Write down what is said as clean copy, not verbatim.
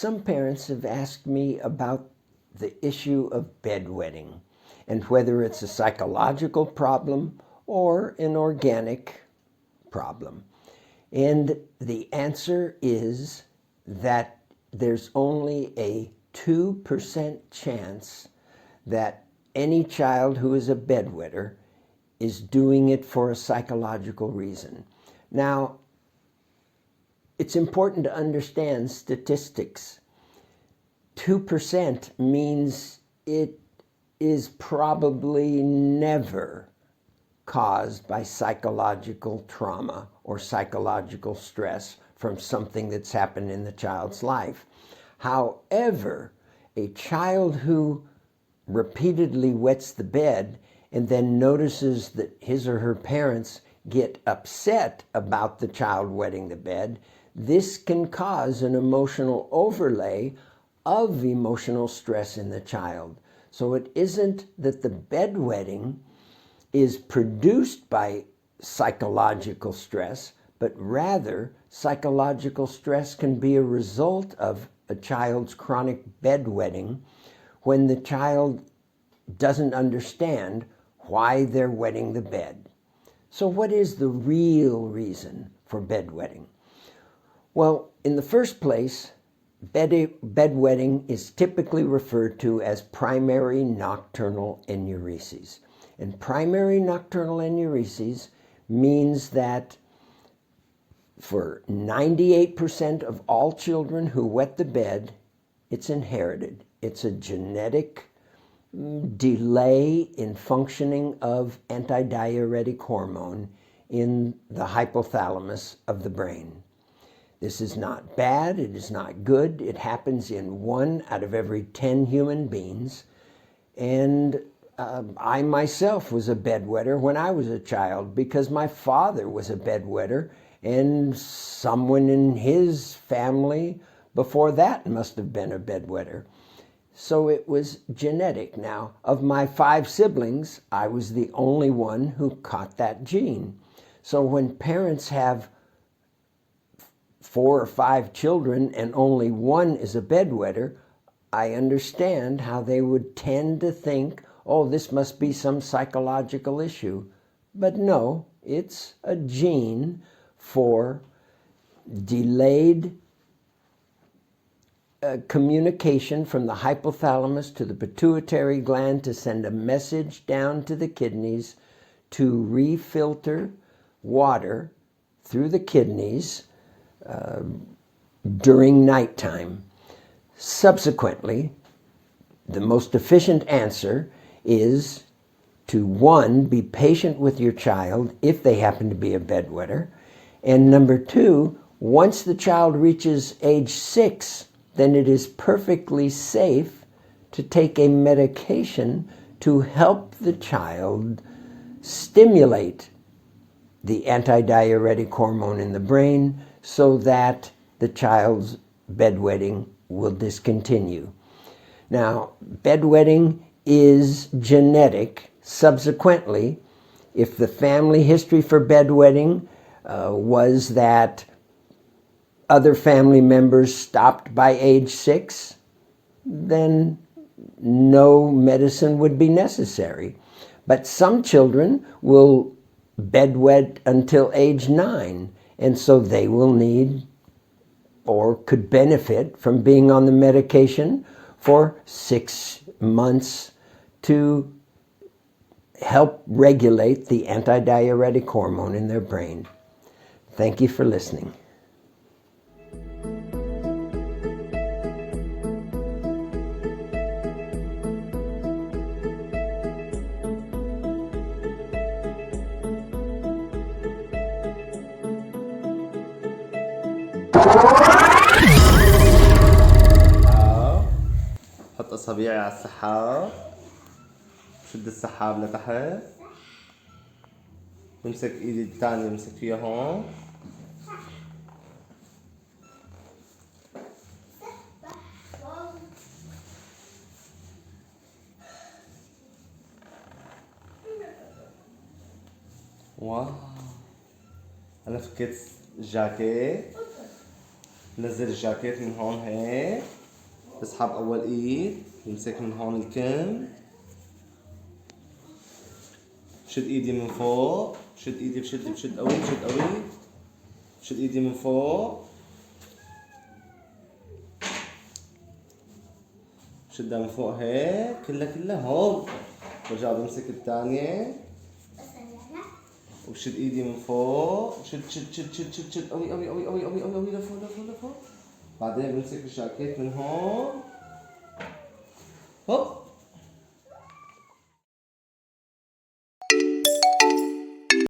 some parents have asked me about the issue of bedwetting and whether it's a psychological problem or an organic problem. And the answer is that there's only a 2% chance that any child who is a bedwetter is doing it for a psychological reason. Now, it's important to understand statistics. 2% means it is probably never caused by psychological trauma or psychological stress from something that's happened in the child's life. However, a child who repeatedly wets the bed and then notices that his or her parents get upset about the child wetting the bed, this can cause an emotional overlay of emotional stress in the child. So it isn't that the bedwetting is produced by psychological stress, but rather psychological stress can be a result of a child's chronic bedwetting when the child doesn't understand why they're wetting the bed. So what is the real reason for bedwetting? Well, in the first place, bedwetting is typically referred to as primary nocturnal enuresis. And primary nocturnal enuresis means that for 98% of all children who wet the bed, it's inherited. It's a genetic delay in functioning of antidiuretic hormone in the hypothalamus of the brain. This is not bad, it is not good. It happens in 1 out of every 10 human beings. And I myself was a bedwetter when I was a child because my father was a bedwetter, and someone in his family before that must have been a bedwetter. So it was genetic. Now, of my 5 siblings, I was the only one who caught that gene. So when parents have 4 or 5 children and only one is a bedwetter, I understand how they would tend to think, oh, this must be some psychological issue. But no, it's a gene for delayed communication from the hypothalamus to the pituitary gland to send a message down to the kidneys to refilter water through the kidneys during nighttime. Subsequently, the most efficient answer is to 1, be patient with your child if they happen to be a bedwetter, and number 2, once the child reaches age 6, then it is perfectly safe to take a medication to help the child stimulate the antidiuretic hormone in the brain so that the child's bedwetting will discontinue. Now, bedwetting is genetic. Subsequently, if the family history for bedwetting was that other family members stopped by age 6, then no medicine would be necessary. But some children will bedwet until age 9, and so they will need or could benefit from being on the medication for 6 months to help regulate the antidiuretic hormone in their brain. Thank you for listening. حط أصابعي على السحاب، شد السحاب لتحت، وامسك ايدي الثانية امسك فيها هون، واو. أنا فكيت الجاكيت نزل الجاكيت من هون هيك، بسحب اول ايد، بمسك من هون الكم، بشد ايدي من فوق، بشد ايدي، بشد قوي، بشد ايدي من فوق، بشدها من فوق هيك كلها هون، برجع بمسك الثانية وبشد ايدي من فوق، شد قوي لفوق، بعدين بمسك الجاكيت من هون، هوب